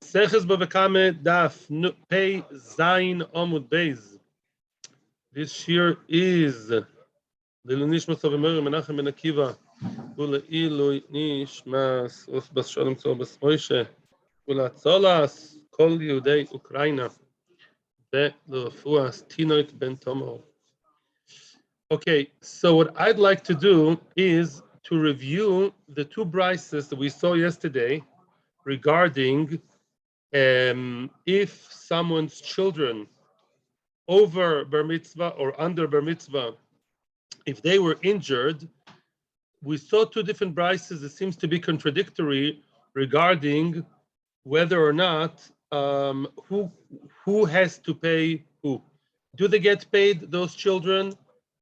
Sefer Bava Kama Daf Pei Zayin Amud Beis. This shiur is L'Nishmas of Emer Menachem Ben Akiva U'Le'ilui Nishmas Bas Shalom Tzol Bas Moshe U'Latzolas Kol Yehudei Ukraina Ve'Lefuas Tinoik Ben Tomo. Okay, so what I'd like to do is to review the two brises that we saw yesterday regarding if someone's children over bar mitzvah or under bar mitzvah, if they were injured, we saw two different brises that seems to be contradictory regarding whether or not who has to pay who. Do they get paid, those children,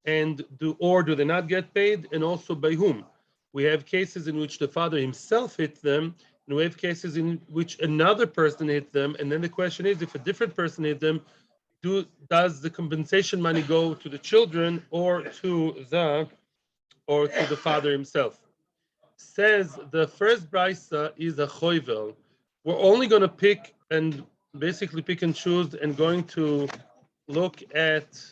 and do they not get paid, and also by whom? We have cases in which the father himself hit them, and we have cases in which another person hit them, and then the question is, if a different person hit them, does the compensation money go to the children or to the father himself? Says the first brisa is a choivel. We're only going to pick and choose and going to look at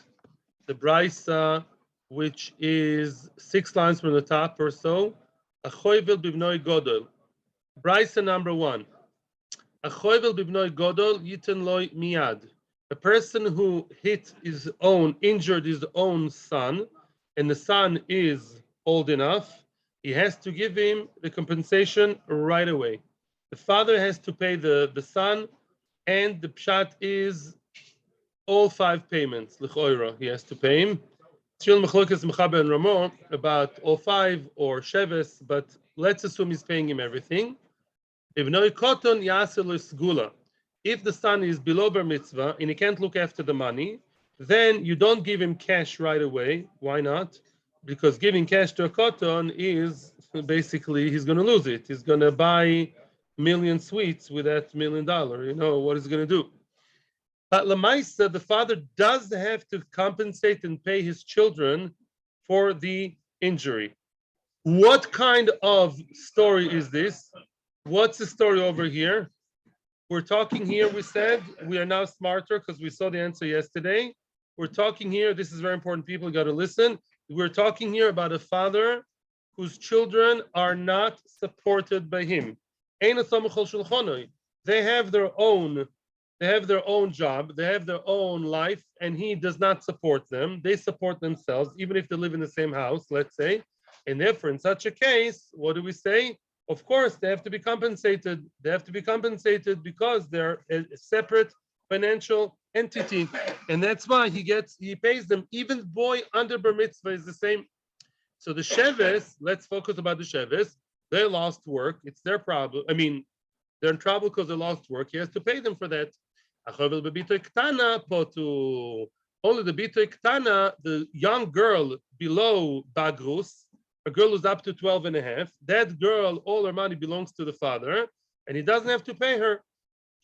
the brisa, which is 6 lines from the top or so. A choivel bibnoi godol. Brisa number 1. A choivel bibnoi godol yiten loy miyad. A person who injured his own son, and the son is old enough, he has to give him the compensation right away. The father has to pay the son, and the pshat is all 5 payments. L'choira, he has to pay him. Still mechlokas mechaber and Ramo about all 5 or sheves, but let's assume he's paying him everything. If the son is below bar mitzvah and he can't look after the money, then you don't give him cash right away. Why not? Because giving cash to a koton is basically he's going to lose it. He's going to buy a million sweets with that $1 million. You know what he's going to do. But Lamaisa, the father does have to compensate and pay his children for the injury. What kind of story is this? What's the story over here? We're talking here, we said, we are now smarter because we saw the answer yesterday. We're talking here, this is very important, people got to listen. We're talking here about a father whose children are not supported by him. They have their own job, they have their own life, and he does not support them. They support themselves, even if they live in the same house, let's say. And therefore, in such a case, what do we say? Of course, they have to be compensated. They have to be compensated because they're a separate financial entity. And that's why he pays them. Even boy under bar mitzvah is the same. So the sheves, let's focus about the sheves. They lost work. It's their problem. I mean, they're in trouble because they lost work. He has to pay them for that. Only the bitoy ktana, the young girl below bagrus, a girl who's up to 12 and a half, that girl, all her money belongs to the father, and he doesn't have to pay her.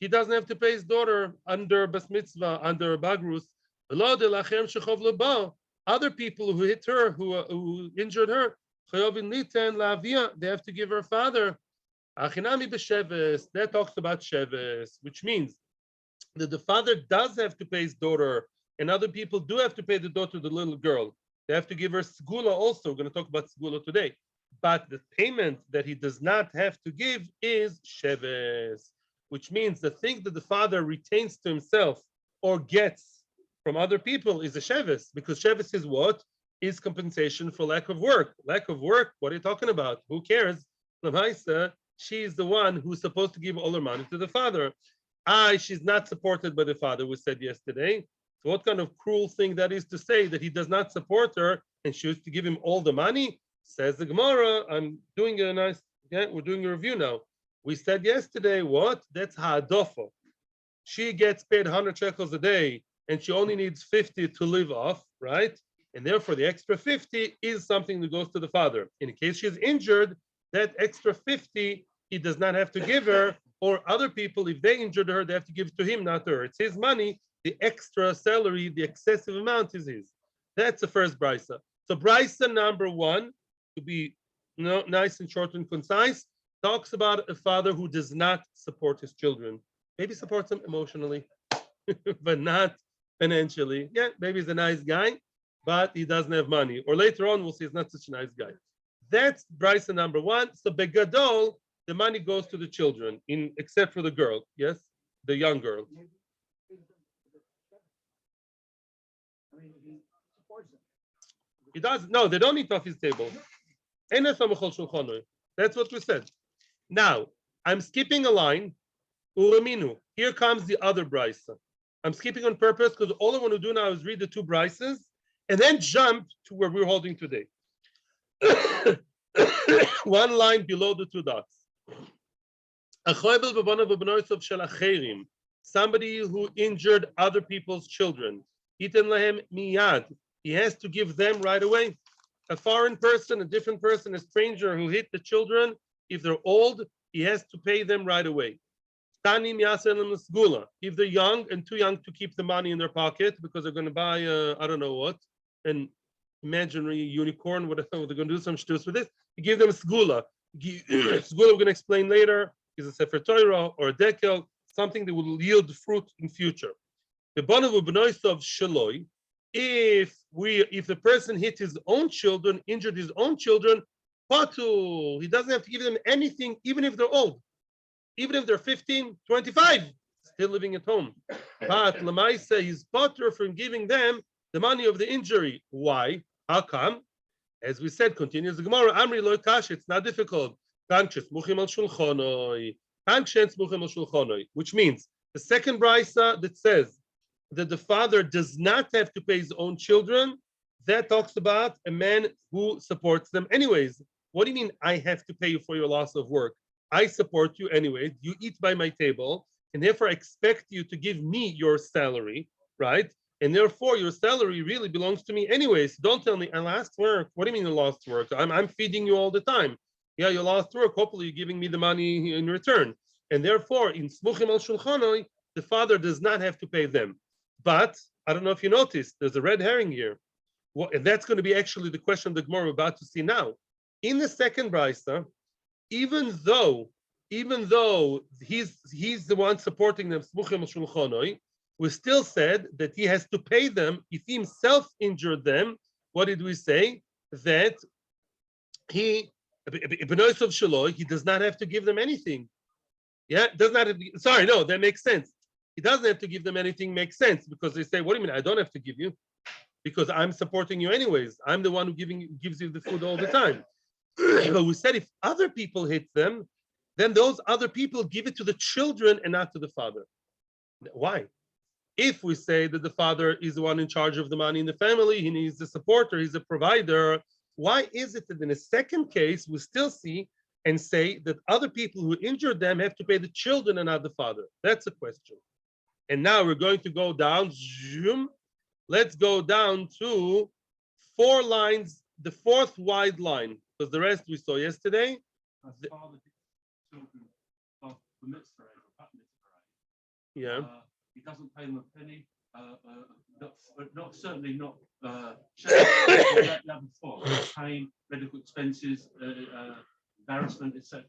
He doesn't have to pay his daughter under bas mitzvah, under bagrus. Other people who hit her, who injured her, they have to give her father. That talks about sheves, which means that the father does have to pay his daughter, and other people do have to pay the daughter, the little girl. They have to give her segula also. We're going to talk about segula today. But the payment that he does not have to give is sheves, which means the thing that the father retains to himself or gets from other people is a sheves, because sheves is what? Is compensation for lack of work. Lack of work, what are you talking about? Who cares? Lamaisa, she's the one who's supposed to give all her money to the father. She's not supported by the father, we said yesterday. So what kind of cruel thing that is to say that he does not support her and she was to give him all the money? Says the Gemara, we're doing a review now. We said yesterday, what? That's ha'adofo. She gets paid 100 shekels a day and she only needs 50 to live off, right? And therefore the extra 50 is something that goes to the father. In case she's injured, that extra 50 he does not have to give her, or other people, if they injured her, they have to give it to him, not her. It's his money. The extra salary, the excessive amount is his. That's the first brisa. So brisa number 1, to be nice and short and concise, talks about a father who does not support his children. maybe supports him emotionally, but not financially. Yeah, maybe he's a nice guy, but he doesn't have money. Or later on, we'll see he's not such a nice guy. That's Bryson number one. So Begadol, the money goes to the children, except for the girl. Yes, the young girl. He does. No, they don't eat off his table. That's what we said. Now, I'm skipping a line. Uraminu. Here comes the other brisa. I'm skipping on purpose because all I want to do now is read the two brises and then jump to where we're holding today. One line below the two dots. Somebody who injured other people's children. He has to give them right away. A foreign person, a different person, a stranger who hit the children, if they're old, he has to pay them right away. If they're young and too young to keep the money in their pocket because they're going to buy, I don't know what, an imaginary unicorn, whatever, they're going to do some shtus with this, you give them sgula. Sgula, we're going to explain later, is a Sefer Torah or a dekel, something that will yield fruit in future. The bonav b'noisav shaloi, if the person hit his own children, injured his own children, patu, he doesn't have to give them anything, even if they're old. Even if they're 15, 25, still living at home. But Lamaisa, he's potter from giving them the money of the injury. Why? How come? As we said, continues the Gemara, Amri lo kash, it's not difficult. Which means the second brisa that says that the father does not have to pay his own children, that talks about a man who supports them anyways. What do you mean I have to pay you for your loss of work? I support you anyways. You eat by my table, and therefore I expect you to give me your salary, right? And therefore your salary really belongs to me anyways. Don't tell me I lost work. What do you mean you lost work? I'm feeding you all the time. Yeah, you lost work. Hopefully you're giving me the money in return. And therefore, in Smuchim al Shulchanoi, the father does not have to pay them. But I don't know if you noticed, there's a red herring here. And that's going to be actually the question that we're about to see now. In the second brisa, even though he's the one supporting them, we still said that he has to pay them if he himself injured them. What did we say? That he does not have to give them anything. Yeah, does not have to, sorry, no, that makes sense. He doesn't have to give them anything, makes sense, because they say, what do you mean I don't have to give you? Because I'm supporting you anyways. I'm the one who gives you the food all the time. But we said if other people hit them, then those other people give it to the children and not to the father. Why? If we say that the father is the one in charge of the money in the family, he needs the supporter, he's a provider, why is it that in a second case we still see and say that other people who injured them have to pay the children and not the father? That's a question. And now we're going to go down. Let's go down to 4 lines, the 4th wide line, because the rest we saw yesterday. Yeah. He doesn't pay them a penny. Not certainly not level 4. Paying medical expenses, embarrassment, etc.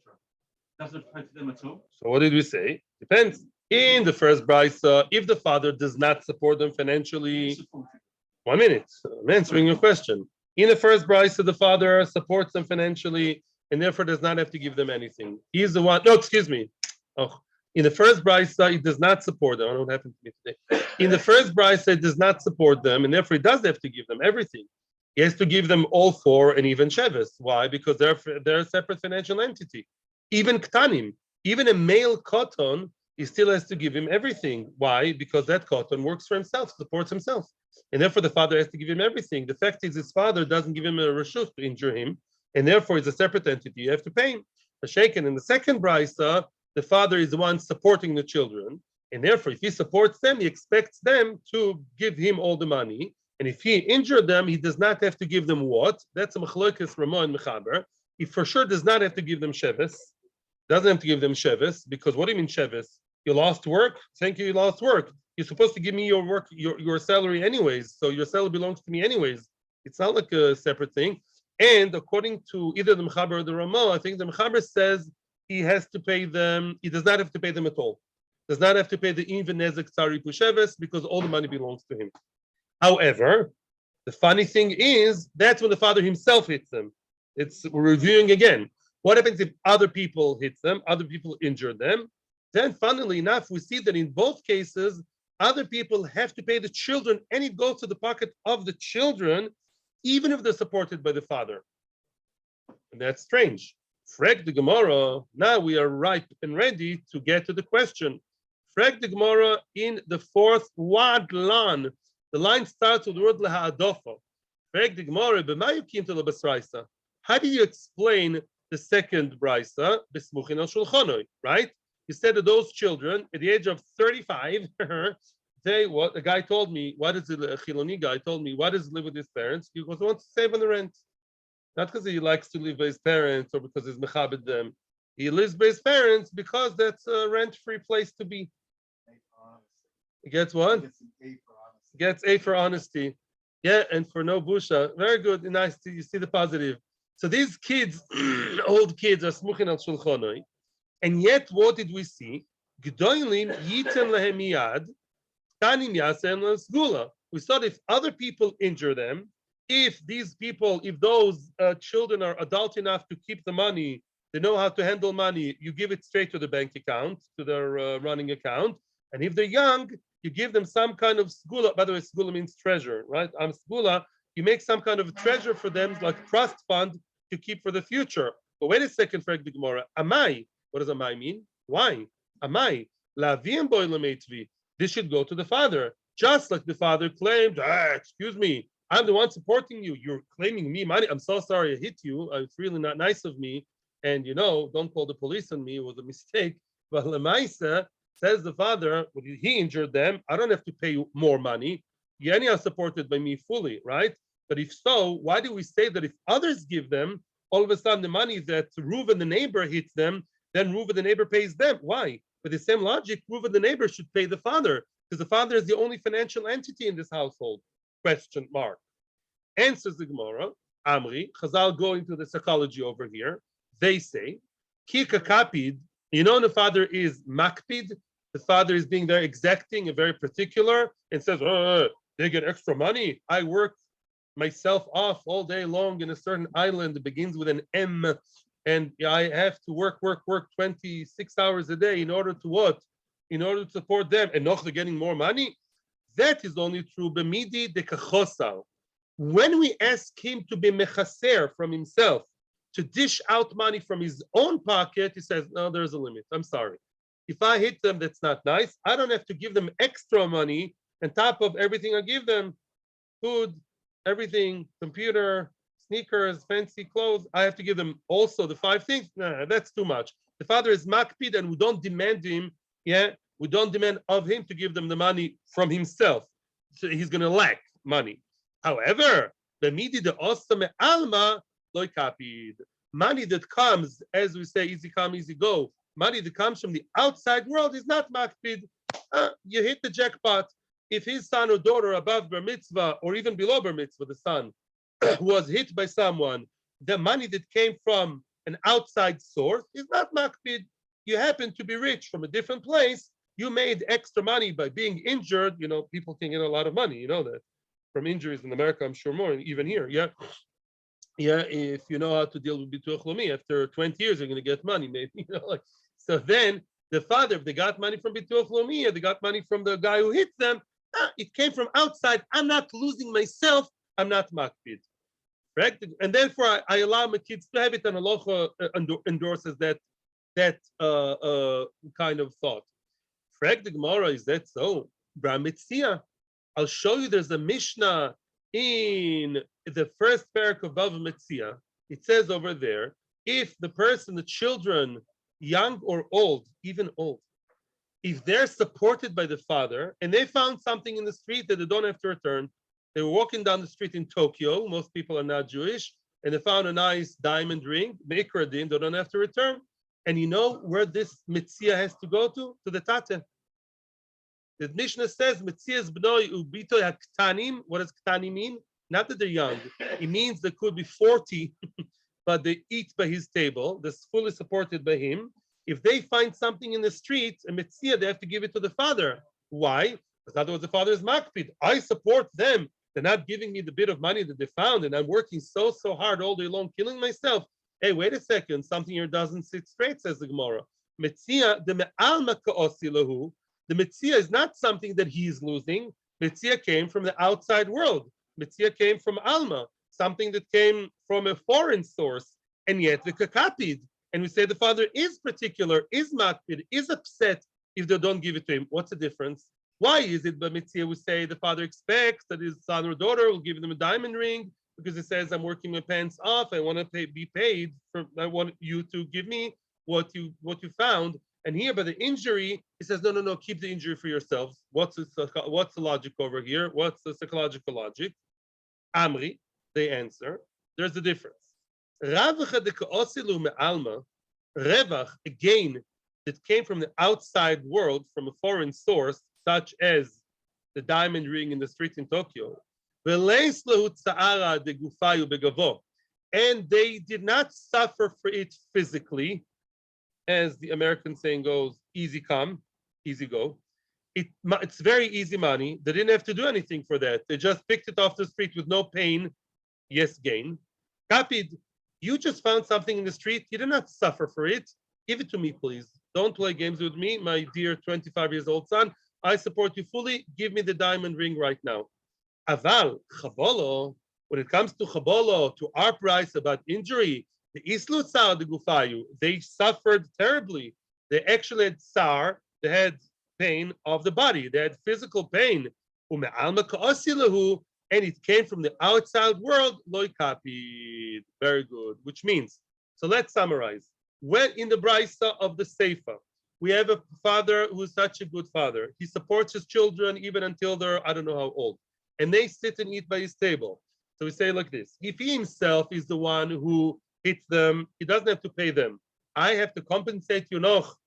Doesn't pay for them at all. So what did we say? Depends. In the first brisa, if the father does not support them financially, 1 minute, I'm answering your question. In the first brisa, the father supports them financially and therefore does not have to give them anything. He's the one. No, excuse me. Oh, in the first brisa, he does not support them. I don't know what happened to me today. In the first brisa, he does not support them, and therefore he does have to give them everything. He has to give them all 4 and even sheves. Why? Because they're a separate financial entity. Even ktanim, even a male koton, he still has to give him everything. Why? Because that koton works for himself, supports himself. And therefore the father has to give him everything. The fact is his father doesn't give him a reshus to injure him, and therefore he's a separate entity. You have to pay him. Shaken in the second brisa, the father is the one supporting the children, and therefore if he supports them, he expects them to give him all the money. And if he injured them, he does not have to give them what? That's a machlokes Ramah and Mechaber. He for sure does not have to give them sheves. Doesn't have to give them sheves, because what do you mean sheves? You lost work? Thank you, you lost work. You're supposed to give me your work, your salary anyways. So your salary belongs to me anyways. It's not like a separate thing. And according to either the Mechaber or the Ramah, I think the Mechaber says he has to pay them, he does not have to pay them at all. does not have to pay the even nezek tzari pusheves because all the money belongs to him. However, the funny thing is that's when the father himself hits them. We're reviewing again. What happens if other people hit them, other people injure them? Then, funnily enough, we see that in both cases, other people have to pay the children, and it goes to the pocket of the children, even if they're supported by the father. And that's strange. Frag the Gemara, now we are ripe and ready to get to the question. Frag the Gemara in the fourth wad lan. The line starts with the word leha'adofa. Frag the Gemara, b'mayukim to the basraisa. How do you explain the second brisa, besmuchin al shulchanoi, right? He said that those children at the age of 35, the guy told me, what is it, a Chiloni guy told me, why does he live with his parents? Because he wants to save on the rent. Not because he likes to live by his parents or because he's mechabed them. He lives by his parents because that's a rent-free place to be. He gets what? He gets A for honesty. Yeah, and for no busha. Very good. Nice. You see the positive. So these kids, old kids, are smuchin al shulchanoi. And yet, what did we see? G'dolim yiten lehem miyad, tanim yasen l'sgula. We saw if other people injure them, if those children are adult enough to keep the money, they know how to handle money, you give it straight to the bank account, to their running account. And if they're young, you give them some kind of sgula. By the way, sgula means treasure, right? Sgula, you make some kind of treasure for them, like trust fund, to keep for the future. But wait a second, Frag the Gemara. Amai. What does amai mean? Why? Amai. Lavim boy lametvi. This should go to the father. Just like the father claimed, excuse me, I'm the one supporting you. You're claiming me money. I'm so sorry I hit you. It's really not nice of me. And don't call the police on me. It was a mistake. But Lemaisa, says the father, when he injured them, I don't have to pay you more money. Yenny are supported by me fully, right? But if so, why do we say that if others give them, all of a sudden the money that Reuven the neighbor hits them, then Reuven the neighbor pays them? Why? With the same logic, Reuven the neighbor should pay the father, because the father is the only financial entity in this household. Question mark. Answers the Gemara. Amri, Chazal go into the psychology over here. They say, Kika kapid, the father is makpid. The father is being very exacting and very particular and says, they get extra money. I work myself off all day long in a certain island that begins with an M, and I have to work 26 hours a day in order to what? In order to support them, and not they're getting more money. That is only true b'midi de kachosal. When we ask him to be mechaser from himself, to dish out money from his own pocket, he says, no, there's a limit. I'm sorry. If I hit them, that's not nice. I don't have to give them extra money on top of everything I give them. Food, everything, computer, sneakers, fancy clothes. I have to give them also the 5 things. Nah, that's too much. The father is makpid, and we don't demand him, we don't demand of him to give them the money from himself. So he's going to lack money. However, the midi de osame alma loy kapid. Money that comes, as we say, easy come, easy go. Money that comes from the outside world is not makpid. You hit the jackpot. If his son or daughter above bar mitzvah or even below bar mitzvah, the son was hit by someone, the money that came from an outside source is not makpid. You happen to be rich from a different place. You made extra money by being injured. People can get a lot of money. You know that from injuries in America, I'm sure more, even here. Yeah, if you know how to deal with bituach lomi, after 20 years, you're going to get money, maybe. So then the father, if they got money from bituach lomi, or they got money from the guy who hit them, it came from outside. I'm not losing myself. I'm not makpid. Correct? And therefore, I allow my kids to have it, and halacha endorses that kind of thought. Correct? The Gemara, is that so? Bramitzia. I'll show you. There's a Mishnah in the first parak of Bava Metzia. It says over there, if the person, the children, young or old, even old, if they're supported by the father and they found something in the street that they don't have to return, they were walking down the street in Tokyo, most people are not Jewish, and they found a nice diamond ring, Mekradin, they don't have to return. And you know where this Metzia has to go to? To the Tate. The Mishnah says, Metzias b'noi ubito haktanim. What does ktani mean? Not that they're young. It means they could be 40, but they eat by his table. That's fully supported by him. If they find something in the street, a metzia, they have to give it to the father. Why? Because otherwise the father is makpid. I support them. They're not giving me the bit of money that they found, and I'm working so hard all day long, killing myself. Hey, wait a second. Something here doesn't sit straight, says the Gemara. Metzia, the me'alma ka'osi lahu. The metzia is not something that he is losing. Metzia came from the outside world. Metzia came from alma, something that came from a foreign source, and yet the kakapid. And we say the father is particular, is makpid, is upset if they don't give it to him. What's the difference? Why is it by Mitzvah we say the father expects that his son or daughter will give them a diamond ring because he says, I'm working my pants off, I want to be paid for, I want you to give me what you found. And here by the injury, he says, no, keep the injury for yourselves. What's the logic over here? What's the psychological logic? Amri, they answer, there's a difference. Revach, a gain that came from the outside world, from a foreign source, such as the diamond ring in the street in Tokyo, and they did not suffer for it physically, as the American saying goes, easy come, easy go. It's very easy money. They didn't have to do anything for that. They just picked it off the street with no pain. Yes, gain. Kapid, you just found something in the street. You did not suffer for it. Give it to me, please. Don't play games with me, my dear 25 years old son. I support you fully. Give me the diamond ring right now. Aval, chabolo, when it comes to chabolo, to our price about injury, the islu tsar de gufayu, they suffered terribly. They actually had tsar, they had pain of the body, they had physical pain. And it came from the outside world, loy kapid. Very good, which means, so let's summarize. When in the brisa of the Sefer, we have a father who is such a good father. He supports his children even until they're, I don't know how old. And they sit and eat by his table. So we say like this, if he himself is the one who hits them, he doesn't have to pay them. I have to compensate you noch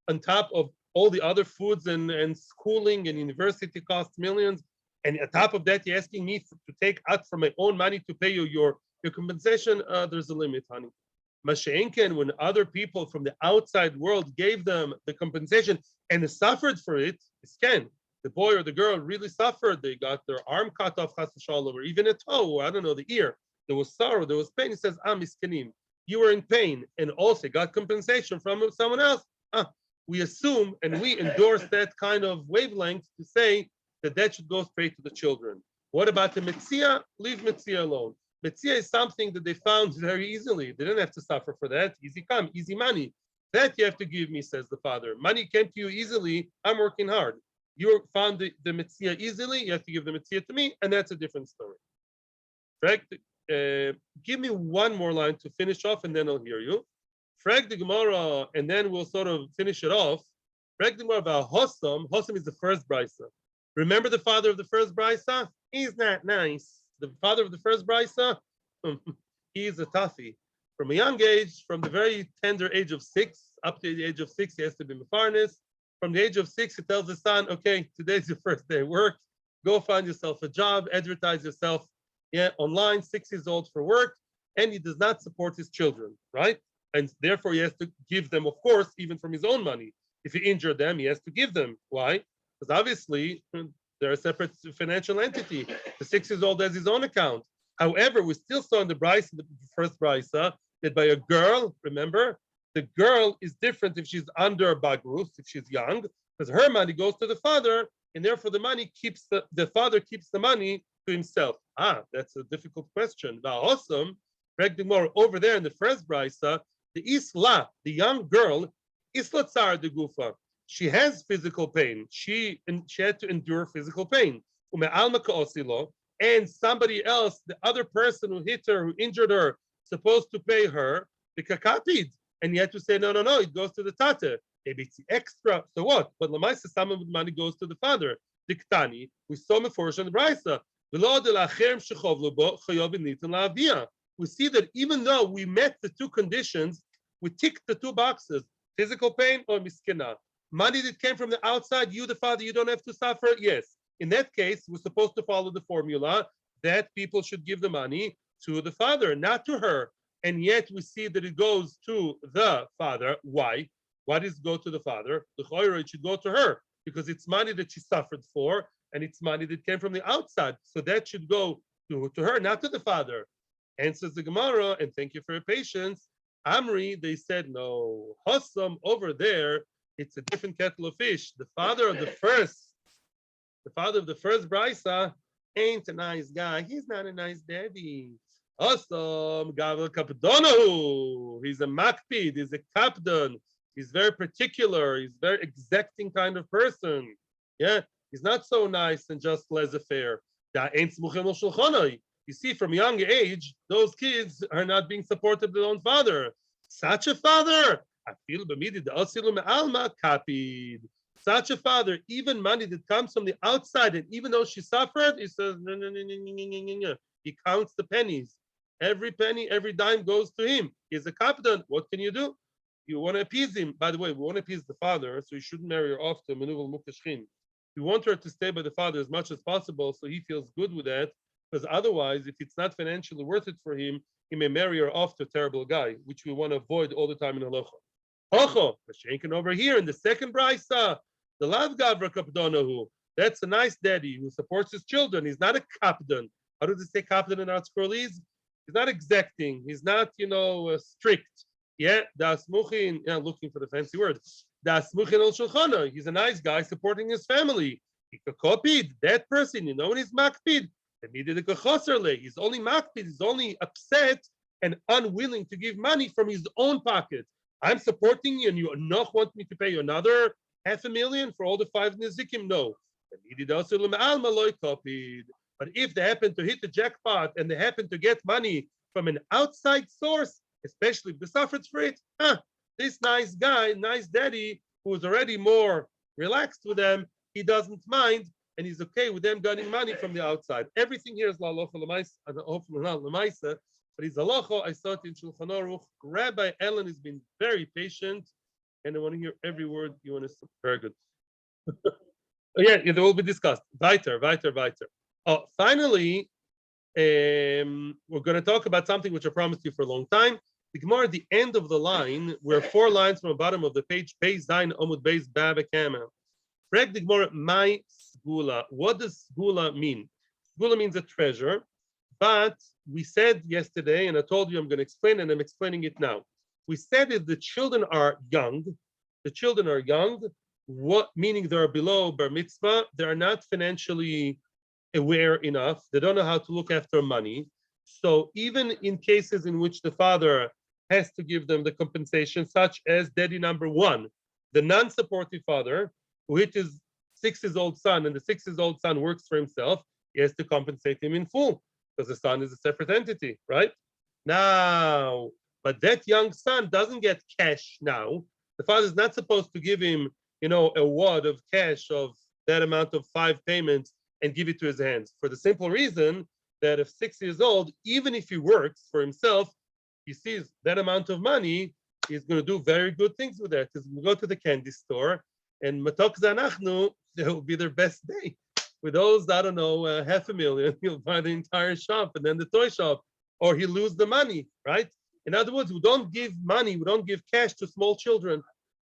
on top of all the other foods and schooling and university costs millions. And on top of that, you're asking me to take out from my own money to pay you your compensation. There's a limit, honey. Masha'enken, when other people from the outside world gave them the compensation and they suffered for it, scan. The boy or the girl really suffered. They got their arm cut off, chas v'shalom, or even a toe, or I don't know, the ear. There was sorrow, there was pain. He says, miskenim. You were in pain and also got compensation from someone else. We assume and we endorse that kind of wavelength to say that should go straight to the children. What about the metzia? Leave metzia alone. Metzia is something that they found very easily. They didn't have to suffer for that. Easy come, easy money. That you have to give me, says the father. Money came to you easily. I'm working hard. You found the metzia easily. You have to give the metzia to me, and that's a different story. Correct? Give me one more line to finish off, and then I'll hear you. Frag the Gemara, and then we'll sort of finish it off. Frag the Gemara about Hossam. Hossam is the first brisa. Remember the father of the first brisa? He's not nice. The father of the first brisa, he's a toughie. From a young age, from the very tender age of 6, up to the age of 6, he has to be mefarnes. From the age of 6, he tells the son, okay, today's your first day of work. Go find yourself a job, advertise yourself online, 6 years old for work, and he does not support his children, right? And therefore, he has to give them, of course, even from his own money. If he injured them, he has to give them. Why? Because obviously, they're a separate financial entity. The 6 years old has his own account. However, we still saw in the brisa, the first brisa, that by a girl, remember, the girl is different if she's under bagrus, if she's young, because her money goes to the father, and therefore the money keeps the father keeps the money to himself. That's a difficult question. Awesome. Over there in the first brisa, the isla, the young girl, isla tsar de gufa. She has physical pain. She had to endure physical pain. And somebody else, the other person who hit her, who injured her, supposed to pay her the kakapid. And you had to say, no, it goes to the tate. Maybe it's extra. So what? But lamaisa, some of the money goes to the father. Diktani, we saw meforsh on the brisa. We see that even though we met the two conditions, we ticked the two boxes, physical pain or miskina. Money that came from the outside, you, the father, you don't have to suffer. Yes. In that case, we're supposed to follow the formula that people should give the money to the father, not to her. And yet we see that it goes to the father. Why? Why does it go to the father? The choira, it should go to her because it's money that she suffered for and it's money that came from the outside. So that should go to her, not to the father. Answers the Gemara, and thank you for your patience. Amri, they said, no, Hossam over there, it's a different kettle of fish. The father of the first Brisa ain't a nice guy. He's not a nice daddy. Hossam, Gavel Kapdonahu. He's a makpid, he's a kapdan. He's very particular, he's very exacting kind of person. Yeah, he's not so nice and just laissez-faire. You see, from a young age, those kids are not being supported by their own father. Such a father, such a father, even money that comes from the outside, and even though she suffered, he says, no, no, no, no, no, no, no, no. He counts the pennies. Every penny, every dime goes to him. He's a captain. What can you do? You want to appease him. By the way, we want to appease the father, so you shouldn't marry her off to Menuvel Mukashchin. You want her to stay by the father as much as possible so he feels good with that, because otherwise, if it's not financially worth it for him, he may marry her off to a terrible guy, which we want to avoid all the time in halacha. Hocho, Mashenkin over here in the second brisa, the lav gavra kapdonahu. That's a nice daddy who supports his children. He's not a kapdan. How does it say kapdan in our scrollies? He's not exacting. He's not, strict. Yeah, das muchin. Yeah, looking for the fancy word. Das muchin al shulchana. He's a nice guy supporting his family. He copied that person. When he's makpid. He's only makpid. He's only upset and unwilling to give money from his own pocket. I'm supporting you, and you not want me to pay you another $500,000 for all the 5 nizikim? No. But if they happen to hit the jackpot and they happen to get money from an outside source, especially if they suffered for it, this nice guy, nice daddy, who is already more relaxed with them, he doesn't mind, and he's okay with them getting money from the outside. Everything here is la halacha l'maisa, and hopefully not l'maisa, but he's halacha. I saw it in Shulchan Aruch. Rabbi Ellen has been very patient, and I want to hear every word you want to say. Very good. Yeah, they will be discussed. Weiter. Oh, finally, we're going to talk about something which I promised you for a long time. The Gemara at the end of the line, we're 4 lines from the bottom of the page, Beis Zayin Amud Beis Bava Kama. Correct the Gemara, my sgula. What does sgula mean? Sgula means a treasure, but we said yesterday, and I told you I'm going to explain, and I'm explaining it now. We said that the children are young. What meaning they are below bar mitzvah? They are not financially aware enough. They don't know how to look after money. So even in cases in which the father has to give them the compensation, such as daddy number 1, the non-supportive father, who hit his 6-year-old son, and the 6-year-old son works for himself, he has to compensate him in full, because the son is a separate entity, right? Now, but that young son doesn't get cash now. The father is not supposed to give him, a wad of cash of that amount of 5 payments and give it to his hands, for the simple reason that if 6 years old, even if he works for himself, he sees that amount of money, he's going to do very good things with that. He's going to go to the candy store, and matok zanachnu, that will be their best day. With those, I don't know, $500,000, he'll buy the entire shop and then the toy shop, or he'll lose the money, right? In other words, we don't give money, we don't give cash to small children.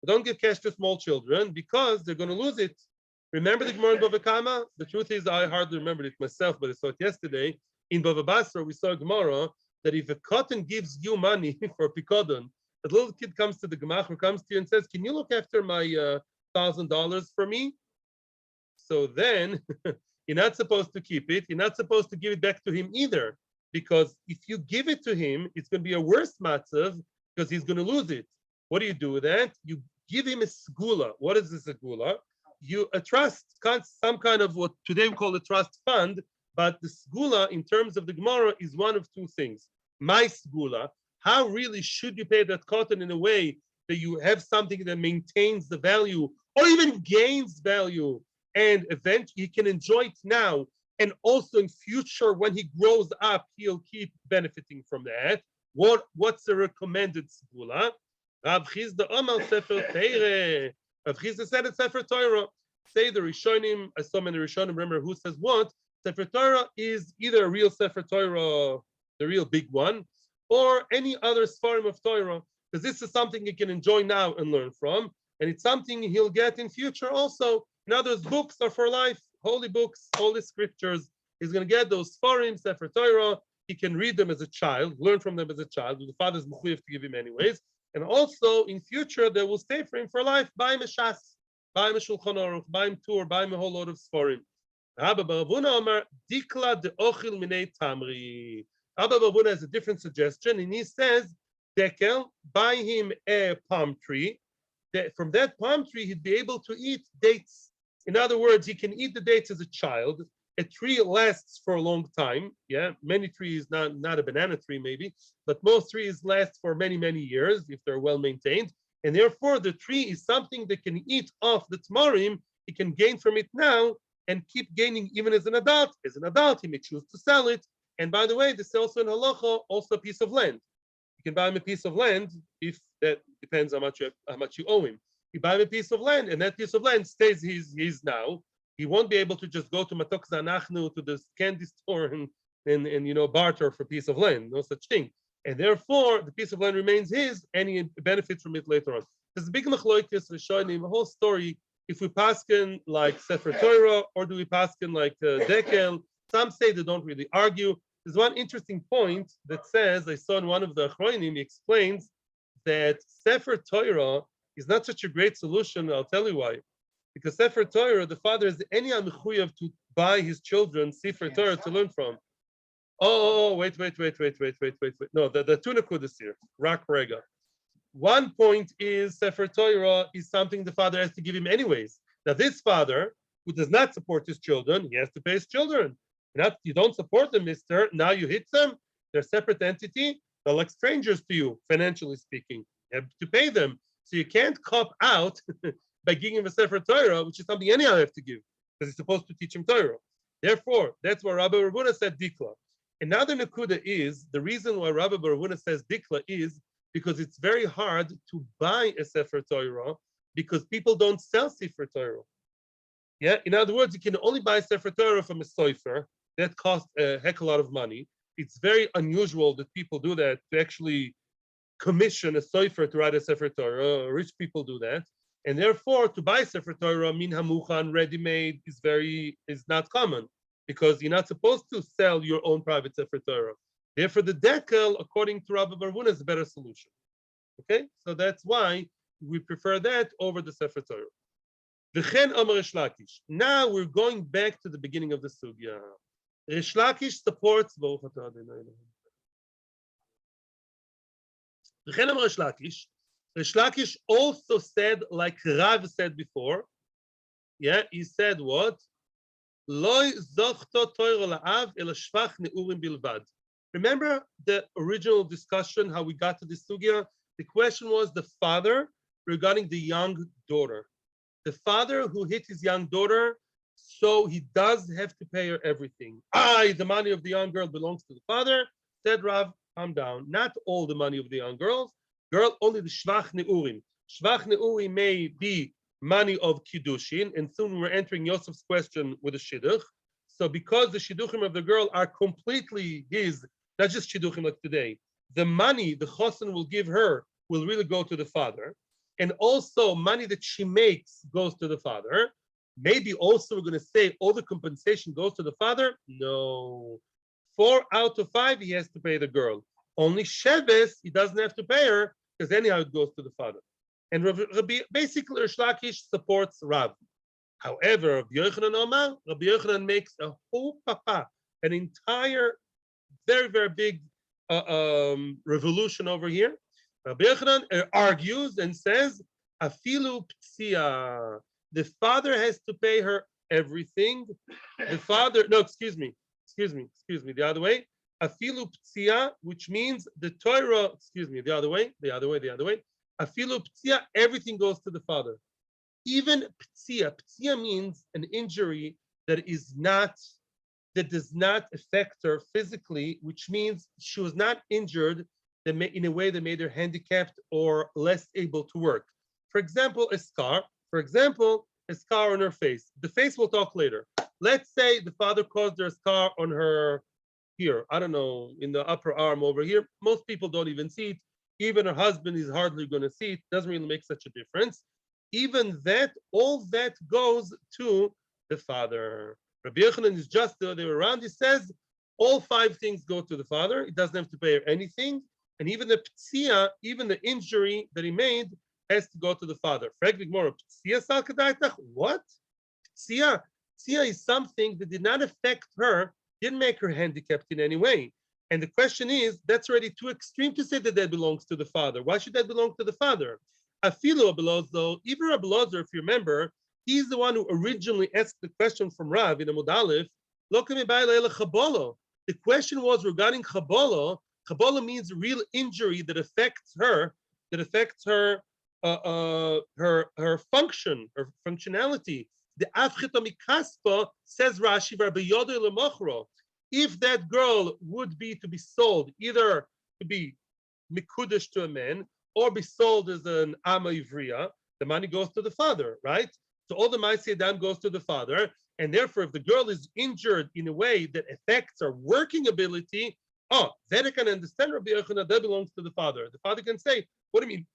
We don't give cash to small children because they're going to lose it. Remember the Gemara in Bava Kama? The truth is, I hardly remembered it myself, but I saw it yesterday. In Bava Basra, we saw a Gemara that if a cotton gives you money for pikodon, a little kid comes to the Gemach or comes to you and says, "Can you look after my $1,000 for me?" So then you're not supposed to keep it. You're not supposed to give it back to him either, because if you give it to him, it's going to be a worse matzav because he's going to lose it. What do you do with that? You give him a segula. What is a segula? A trust, some kind of what today we call a trust fund, but the segula in terms of the Gemara is one of 2 things. My segula, how really should you pay that cotton in a way that you have something that maintains the value or even gains value, and eventually he can enjoy it now, and also in future when he grows up, he'll keep benefiting from that. What's the recommended segula? Rav Chizda Omer Sefer Torah. Rav Chizda said it's Sefer Torah. Say the Rishonim, I saw many Rishonim, remember who says what? Sefer Torah is either a real Sefer Torah, the real big one, or any other Sfarim of Torah. because this is something he can enjoy now and learn from, and it's something he'll get in future also. In others, books are for life, holy books, holy scriptures. He's going to get those Sfarim, Sefer Torah. He can read them as a child, learn from them as a child. The father's mechuyev to give him anyways. And also in future, they will stay for him for life. Buy him a shas, buy him a shulchan aruch, buy him tur, buy him a whole lot of Sfarim. Rabbi Baravuna Omer, Dikla de ochil minei tamri. Rabbi Baravuna has a different suggestion, and he says, Dekel, buy him a palm tree. From that palm tree, he'd be able to eat dates. In other words, he can eat the dates as a child. A tree lasts for a long time. Yeah, many trees, not a banana tree maybe, but most trees last for many, many years if they're well maintained. And therefore, the tree is something that can eat off the tamarim. He can gain from it now and keep gaining even as an adult. As an adult, he may choose to sell it. And by the way, this is also in halacha, also a piece of land. You can buy him a piece of land if that depends how much you owe him. You buy him a piece of land, and that piece of land stays his now. He won't be able to just go to Matok Zanachnu, to the candy store and barter for a piece of land. No such thing. And therefore, the piece of land remains his, and he benefits from it later on. There's a big machloikis rishonim, a whole story. If we paskin like Sefer Torah, or do we paskin like Dekel? Some say they don't really argue. There's one interesting point that says, I saw in one of the Achronim, he explains that Sefer Torah is not such a great solution. I'll tell you why. Because Sefer Torah, the father has any mechuyev to buy his children Sefer Torah to learn from. Wait. No, the two nakudas here. Rak rega. One point is Sefer Torah is something the father has to give him anyways. Now this father, who does not support his children, he has to pay his children. You don't support them, mister. Now you hit them. They're a separate entity. They're like strangers to you, financially speaking. You have to pay them. So you can't cop out by giving him a Sefer Torah, which is something anyhow I have to give, because he's supposed to teach him Torah. Therefore, that's why Rabbi Baravuna said Dikla. Another nakuda is, the reason why Rabbi Baravuna says Dikla is because it's very hard to buy a Sefer Torah because people don't sell Sefer Torah. Yeah, in other words, you can only buy Sefer Torah from a sofer. That costs a heck of a lot of money. It's very unusual that people do that, to actually commission a sofer to write a Sefer Torah. Rich people do that. And therefore, to buy Sefer Torah, min hamuchan, ready-made, is not common, because you're not supposed to sell your own private Sefer Torah. Therefore, the dekel, according to Rabbi Baravuna, is a better solution. Okay, so that's why we prefer that over the Sefer Torah. V'chen Amar Rish Lakish. Now we're going back to the beginning of the sugya. Rish Lakish supports Baruch Atah Adonai Eloheinu. V'chen Amar Rish Lakish. Rish Lakish also said, like Rav said before, yeah, he said what? Loi zochto Torah la'av el shvach neurim bilvad. Remember the original discussion, how we got to this sugya? The question was the father regarding the young daughter. The father who hit his young daughter, so he does have to pay her everything. The money of the young girl belongs to the father. Said Rav, calm down. Not all the money of the young girl, only the shvach neurim. Shvach neurim may be money of kiddushin, and soon we're entering Yosef's question with a shidduch. So because the shidduchim of the girl are completely his, not just shidduchim like today, the money the chosen will give her will really go to the father. And also money that she makes goes to the father. Maybe also we're going to say all the compensation goes to the father. No. 4 out of 5 he has to pay the girl. Only Sheves he doesn't have to pay her, because anyhow it goes to the father. And basically Rish Lakish supports Rav. However, Rabbi Yochanan makes a whole an entire very, very big revolution over here. Rabbi Yochanan argues and says, Afilu p'tzia. The father has to pay her everything. The father, no, excuse me, the other way. Afilu p'tzia, which means the Torah, the other way. Afilu p'tzia, everything goes to the father. Even p'tzia means an injury that does not affect her physically, which means she was not injured in a way that made her handicapped or less able to work. For example, a scar on her face. The face we'll talk later. Let's say the father caused her a scar on her here, I don't know, in the upper arm over here. Most people don't even see it. Even her husband is hardly going to see it. Doesn't really make such a difference. Even that, all that goes to the father. Rabbi Yochanan is just the other way around. He says all five things go to the father. He doesn't have to pay anything. And even the ptsia, even the injury that he made, has to go to the father. What? Ptsia? Ptsia is something that did not affect her, didn't make her handicapped in any way. And the question is, that's already too extreme to say that that belongs to the father. Why should that belong to the father? Afilo Abelaz, even Rabbi Elazar, if you remember, he's the one who originally asked the question from Rav in Amud Aleph. The question was regarding Chabolo. Chabolo means real injury that affects her, her function, her functionality. The Afchita Mikaspa says Rashi, if that girl would be to be sold, either to be mikudesh to a man or be sold as an ama ivriya, the money goes to the father, right? So all the ma'aseh adam goes to the father, and therefore, if the girl is injured in a way that affects her working ability, then I can understand Rabbi Yochanan, that belongs to the father. The father can say, "What do you mean,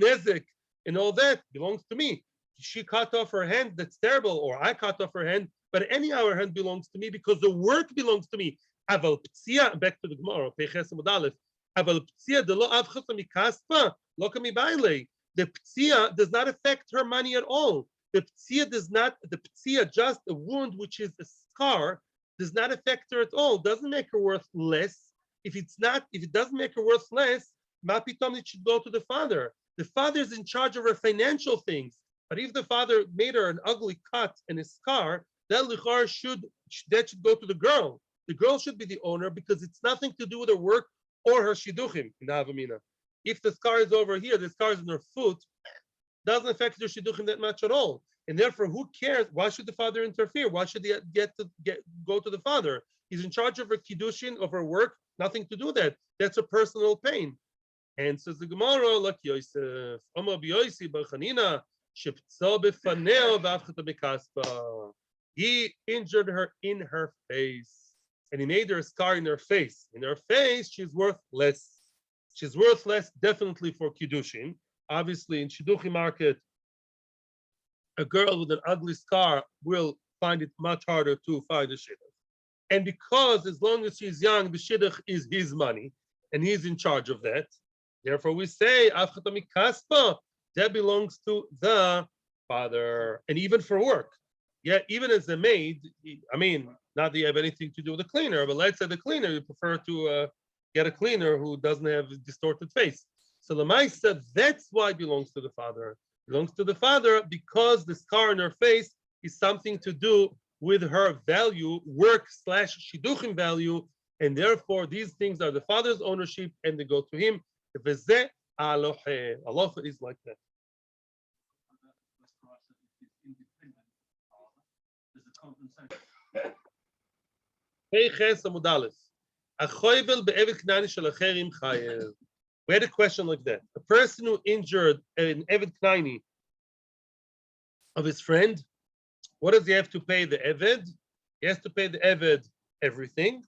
nezek and all that belongs to me? She cut off her hand, that's terrible, or I cut off her hand, but anyhow, her hand belongs to me because the work belongs to me." Aval ptsia, back to the Gemara, Peches Amud Aleph. Aval ptsia de lo avchata mikaspa lo kami baile. The ptsia does not affect her money at all. The ptsia does not. The ptsia, just a wound, which is a scar, does not affect her at all. Doesn't make her worth less. If it doesn't make her worth less, ma pitom it should go to the father. The father is in charge of her financial things. But if the father made her an ugly cut and a scar, that should go to the girl. The girl should be the owner because it's nothing to do with her work or her shidduchim in the Havamina. If the scar is over here, the scar is in her foot, doesn't affect her shidduchim that much at all. And therefore, who cares? Why should the father interfere? Why should he go to the father? He's in charge of her kiddushin, of her work. Nothing to do with that. That's a personal pain. And says the Gemara, like Yosef, he injured her in her face, and he made her a scar in her face. In her face, she's worth less. She's worth less, definitely for kiddushin. Obviously, in shidduchim market, a girl with an ugly scar will find it much harder to find a shidduch. And because as long as she's young, the shidduch is his money, and he's in charge of that. Therefore, we say, Afchata mikaspa, that belongs to the father. And even for work. Yeah, even as a maid, I mean, not that you have anything to do with the cleaner, but let's say the cleaner, you prefer to get a cleaner who doesn't have a distorted face. So Lamaisa, that's why it belongs to the father. It belongs to the father because the scar on her face is something to do with her value, work/shidduchim value, and therefore these things are the father's ownership and they go to him. Aloha is like that. We had a question like that. A person who injured an Eved Knaini of his friend, what does he have to pay the Eved? He has to pay the Eved everything.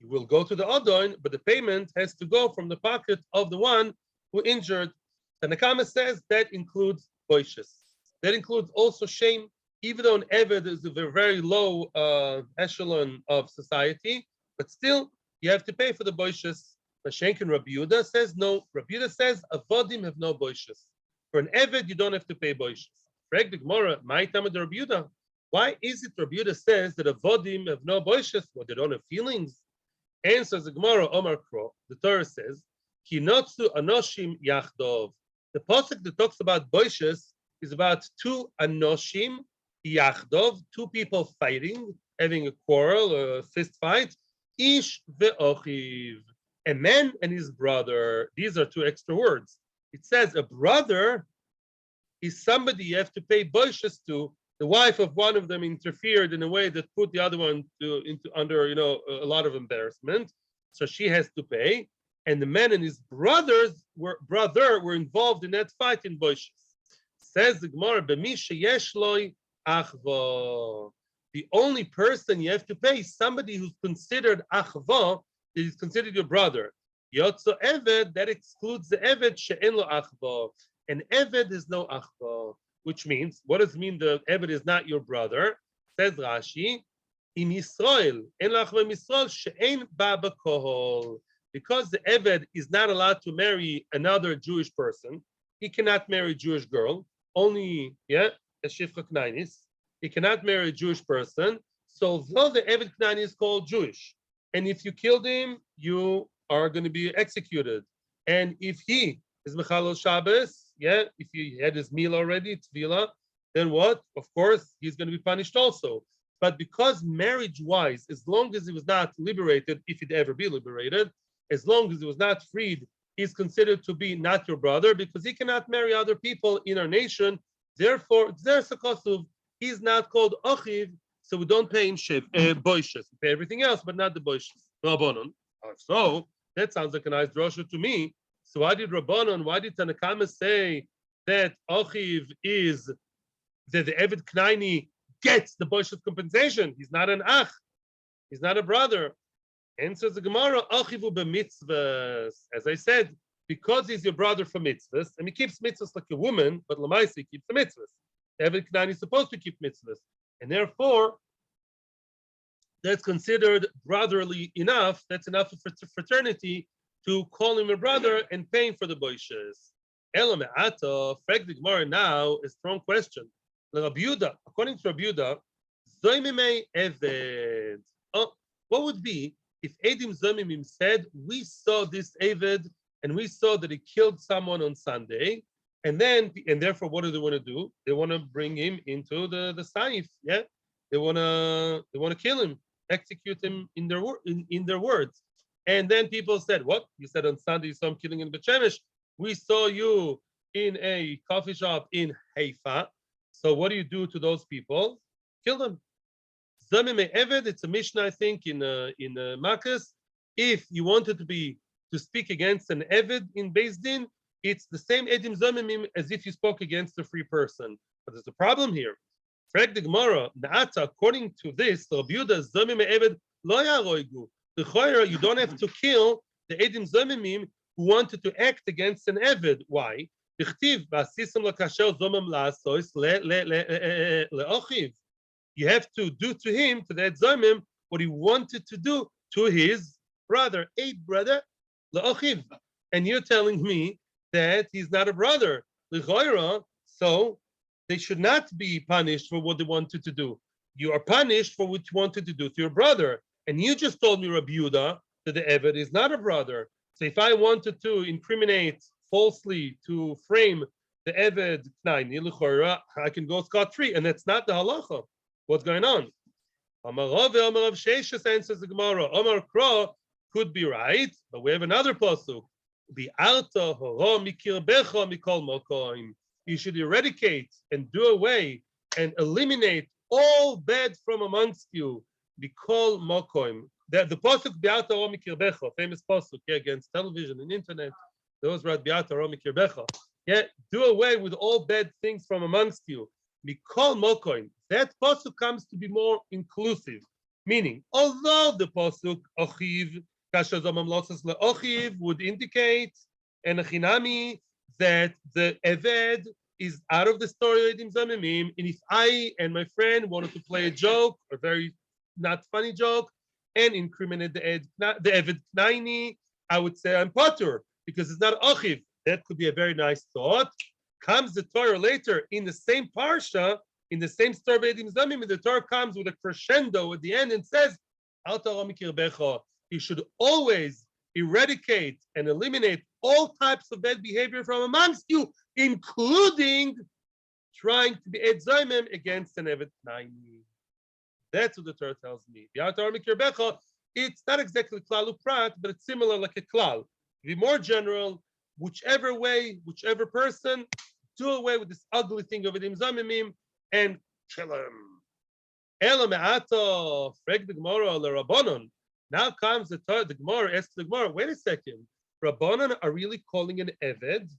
He will go to the Adon, but the payment has to go from the pocket of the one who injured. The Nakama says that includes boishes. That includes also shame. Even though an Eved is a very low echelon of society, but still you have to pay for the boishes. Mashenkin Rabbi Yehuda says no. Rabbi Yehuda says avodim have no boishes. For an Eved, you don't have to pay boishes. Frag the Gemara, my time with Rabbi Yehuda. Why is it Rabbi Yehuda says that avodim have no boishes? Well, they don't have feelings. Answers the Gemara, Omar Kro. The Torah says, Kinotsu anoshim yachdov. The pasuk that talks about boishes is about two anoshim yachdov, two people fighting, having a quarrel, a fist fight. Ish ve'ochiv. A man and his brother. These are two extra words. It says a brother is somebody you have to pay boishes to. The wife of one of them interfered in a way that put the other one under a lot of embarrassment. So she has to pay. And the man and his brother were involved in that fight in boishes. Says the Gemara, B'mi sheyesh loi achva. The only person you have to pay is somebody who's considered achva, is considered your brother. Yotzo Eved, that excludes the Eved she'en lo achba. An Eved is no achba, which means, what does it mean the Eved is not your brother? Says Rashi, in Yisrael, en lo achba Yisrael she'en baba kohol. Because the Eved is not allowed to marry another Jewish person, he cannot marry a Jewish girl, only, a Shifcha Knainis. He cannot marry a Jewish person. So though the Eved Knani is called Jewish, and if you killed him, you are going to be executed. And if he is Mechalel Shabbos, if he had his meal already, Tvila, then what? Of course, he's going to be punished also. But because marriage-wise, as long as he was not liberated, if he'd ever be liberated, as long as he was not freed, he's considered to be not your brother because he cannot marry other people in our nation. Therefore, he's not called Achiv, so we don't pay him boishes. We pay everything else, but not the boishes. Rabbanon. So that sounds like a nice drosha to me. So why did Tanakama say that Achiv is that the Eved Knaini gets the boishes compensation? He's not an ach. He's not a brother. Answers the Gemara, Achivu b'mitzvahs. As I said, because he's your brother for mitzvahs, and he keeps mitzvahs like a woman, but Lamaisi he keeps the mitzvahs. Eved Knani is supposed to keep mitzvahs. And therefore, that's considered brotherly enough. That's enough for fraternity to call him a brother and paying for the boishes. Ela me'ata, frag the Gemara now, a strong question. Rabbi Yehuda, according to Rabbi Yehuda, zoymimei eved. What would be if Edim Zomimim said, we saw this Eved and we saw that he killed someone on Sunday, and therefore, what do they want to do? They want to bring him into the Saif, They want to kill him, execute him in their words. And then people said, what? You said on Sunday you saw him killing in Bet Shemesh. We saw you in a coffee shop in Haifa. So what do you do to those people? Kill them. Zamim Eved, it's a Mishnah, I think, in Marcus. If you wanted to speak against an Eved in Beis Din, it's the same Edim Zamimim as if you spoke against a free person. But there's a problem here. Frag the Gemara, Na'ata, according to this, Rabbi Yehuda, Zamim Eved lo yaroigu. The Choyra, you don't have to kill the Edim Zamimim who wanted to act against an Eved. Why? Dichtiv, V'asisam lakasher zomim la'asois le'ochiv. You have to do to him, to that Zomim, what he wanted to do to his brother. A brother, la'ochiv. And you're telling me that he's not a brother. L'choira, so they should not be punished for what they wanted to do. You are punished for what you wanted to do to your brother. And you just told me, Rabbi Yehuda, that the Eved is not a brother. So if I wanted to incriminate falsely, to frame the Eved Knaini, l'choira, I can go scot-free. And that's not the halacha. What's going on? Amar Rav Sheshes answers the Gemara. Amar Kro could be right, but we have another pasuk. Bi'arta horo mikirbecha mikol mokoim. You should eradicate and do away and eliminate all bad from amongst you. Mikol mokoim. The pasuk Bi'arta horo mikirbecha, famous pasuk against television and internet. Those were at Bi'arta horo mikirbecha. Do away with all bad things from amongst you. Mikol mokoim. That pasuk comes to be more inclusive, meaning although the pasuk achiv kasher zomam losses leochiv would indicate and achinami that the eved is out of the story of Edim Zamimim, and if I and my friend wanted to play a joke, a very not funny joke, and incriminate the eved knaini, I would say I'm potter because it's not achiv. That could be a very nice thought. Comes the Torah later in the same parsha, in the same story of Edim Zamim, the Torah comes with a crescendo at the end and says, you should always eradicate and eliminate all types of bad behavior from amongst you, including trying to be Ed Zaymim against an Evet Naini. That's what the Torah tells me. It's not exactly klal uprat, but it's similar like a klal. To be more general, whichever way, whichever person, do away with this ugly thing of Edim Zamimim and kill him. Ela me'ata, frag the Gemara l'Rabbanon. Now comes the Gemara, asks the Gemara, wait a second. Rabbanon are really calling an Eved?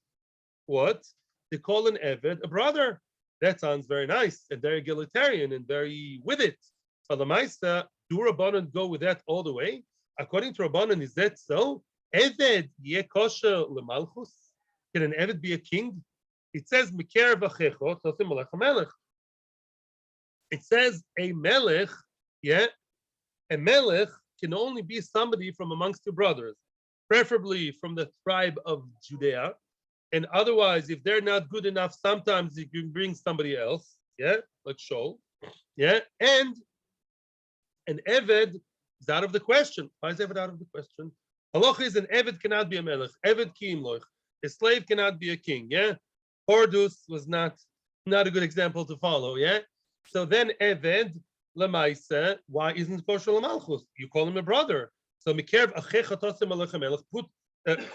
What? They call an Eved a brother. That sounds very nice and very egalitarian and very with it. But the Maisa, do Rabbanon go with that all the way? According to Rabbanon, is that so? Eved yeh kosher lemalchus? Can an Eved be a king? It says, Mikerev achecho tosim melech hamelech. It says a melech, yeah, a melech can only be somebody from amongst your brothers, preferably from the tribe of Judea. And otherwise, if they're not good enough, sometimes you can bring somebody else, yeah, like Shaul, yeah. And an Eved is out of the question. Why is Eved out of the question? Halacha is an Eved cannot be a melech. Eved kiim loich. A slave cannot be a king, yeah. Hordus was not a good example to follow, yeah. So then Eved lemaisa, why isn't kosher lemalchus? You call him a brother. So mikerv achecha tosim alech hamelech, put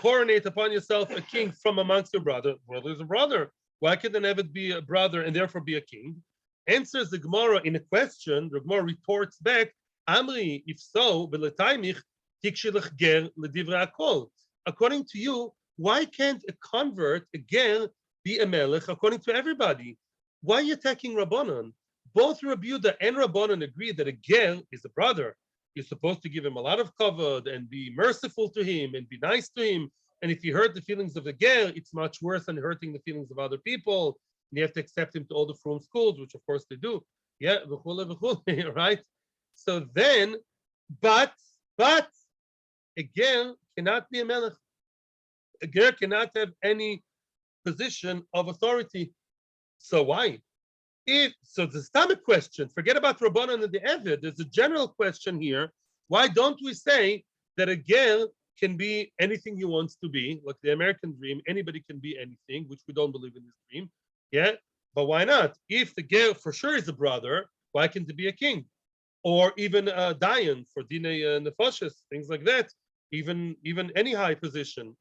coronate upon yourself a king from amongst your brother. Brother is a brother. Why can an Eved be a brother and therefore be a king? Answers the Gemara in a question. The Gemara retorts back, Amri, if so, v'letaimich tikshilach ger ledivra akol. According to you, why can't a convert, a ger, be a melech according to everybody? Why are you attacking Rabbanon? Both Rabbi Yehuda and Rabbanon agree that a ger is a brother. You're supposed to give him a lot of kavod and be merciful to him and be nice to him. And if you hurt the feelings of the ger, it's much worse than hurting the feelings of other people. And you have to accept him to all the frum schools, which of course they do. Yeah, right? So then, but a ger cannot be a melech. A ger cannot have any position of authority. So why? So there's not a question. Forget about Rabbanan and the Eved. There's a general question here. Why don't we say that a ger can be anything he wants to be, like the American dream? Anybody can be anything, which we don't believe in this dream. Yeah, but why not? If the ger for sure is a brother, why can't it be a king? Or even a dayan for dinei nefoshes, things like that. Even any high position.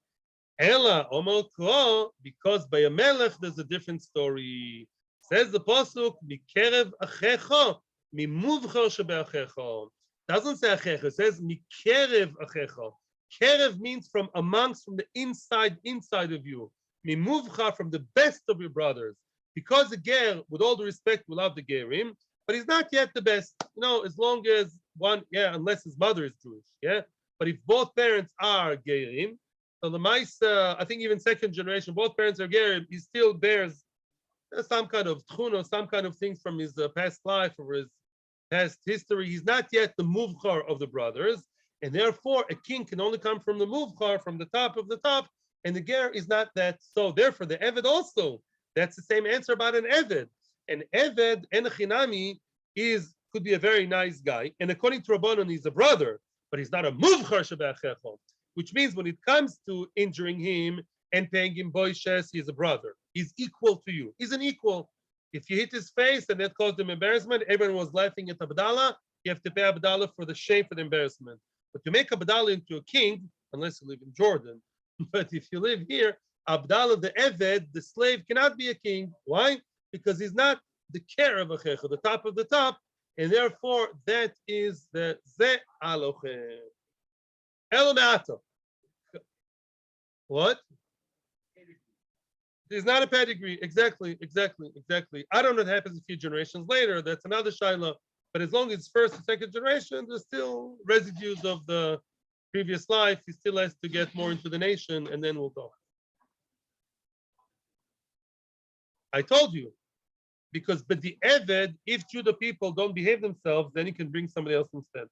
Ella omar kro, because by a melech there's a different story. Says the pasuk, mikerev achecha, mimuvchar shebeachecha. Doesn't say achecha, it says mikerev achecha. Kerev means from amongst, from the inside of you. Mimuvchar, from the best of your brothers. Because the ger, with all the respect, we love the gerim, but he's not yet the best. You know, as long as one, yeah, unless his mother is Jewish, yeah. But if both parents are gerim, so the mice, I think even second generation, both parents are gerim, he still bears some kind of tchuna, some kind of things from his past life or his past history. He's not yet the muvchar of the brothers, and therefore a king can only come from the muvchar, from the top of the top, and the ger is not that. So therefore the Eved also, that's the same answer about an Eved. An Eved, enochinami, could be a very nice guy, and according to Rabbanon, he's a brother, but he's not a muvchar shebeachecha, which means when it comes to injuring him and paying him boishes, he's a brother. He's equal to you. He's an equal. If you hit his face and that caused him embarrassment, everyone was laughing at Abdallah. You have to pay Abdallah for the shame, for the embarrassment. But to make Abdallah into a king, unless you live in Jordan, but if you live here, Abdallah the Eved, the slave, cannot be a king. Why? Because he's not the care of Achecha, the top of the top, and therefore that is the Ze Aloche. El Me'ato. What? There's not a pedigree. Exactly. I don't know what happens a few generations later. That's another shaila. But as long as it's first and second generation, there's still residues of the previous life. He still has to get more into the nation, and then we'll go. I told you. But the Eved, if Judah people don't behave themselves, then you can bring somebody else instead.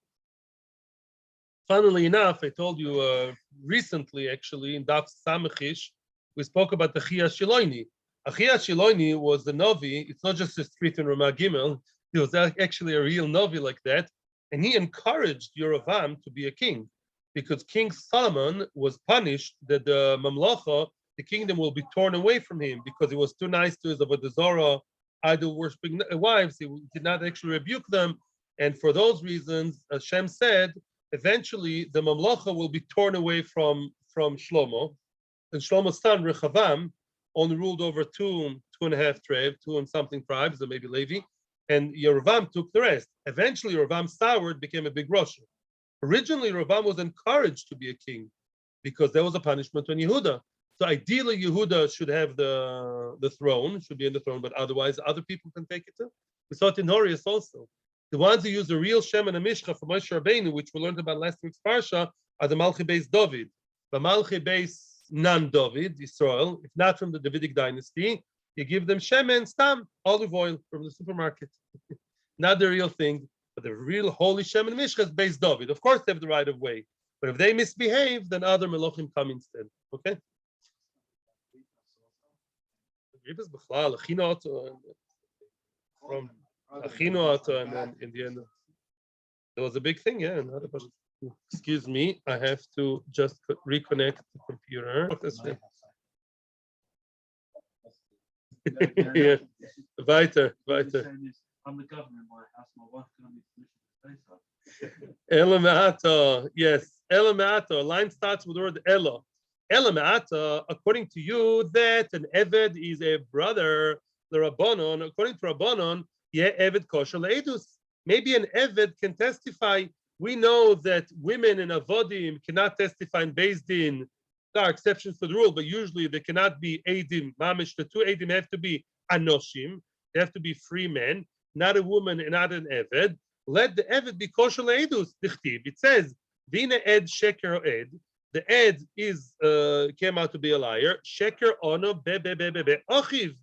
Funnily enough, I told you recently, actually, in Daf Samachish, we spoke about the Chia Shiloini. Chia Shiloini was the Novi. It's not just a street in Ramah Gimel. He was actually a real Novi like that. And he encouraged Yerovam to be a king because King Solomon was punished that the Mamlacha, the kingdom, will be torn away from him because he was too nice to his Avodah Zarah, idol-worshipping wives. He did not actually rebuke them. And for those reasons, Hashem said, eventually the Mamlacha will be torn away from Shlomo. And Shlomo's son, Rechavam, only ruled over two and a half tribes, 2 and something tribes, or maybe Levi. And Yerovam took the rest. Eventually, Yerovam soured, became a big Rosh. Originally, Yerovam was encouraged to be a king because there was a punishment on Yehuda. So ideally, Yehuda should have the throne, should be in the throne, but otherwise, other people can take it too. We saw it in Horus also. The ones who use the real Shem and a Mishcha from Moshe Rabbeinu, which we learned about last week's Parsha, are the Malchi Beis David. B'malchi Beis Nan David, Israel, if not from the Davidic dynasty, you give them shemen, stam, olive oil from the supermarket. Not the real thing, but the real holy shemen mishcha is Beis David. Of course, they have the right of way. But if they misbehave, then other melochim come instead. Okay? From Achinoata, and then in the end, there was a big thing, yeah. Excuse me, I have to just reconnect the computer. Yeah. Weiter. I'm the governor in my house. My wife can only permission to say so. Ela yes. Ela line starts with the word Ela. Ela according to you, that an Eved is a brother, the Rabbanon, according to Rabbanon, yeah, Eved kosher le'edus. Maybe an Eved can testify. We know that women in Avodim cannot testify in Beis Din. There are exceptions to the rule, but usually they cannot be Eidim, Mamish. The two Eidim have to be Anoshim. They have to be free men, not a woman and not an Eved. Let the Eved be kosher le'edus. It says, Vina Ed Sheker Ed. The Ed is came out to be a liar. Sheker Ono be Achiv.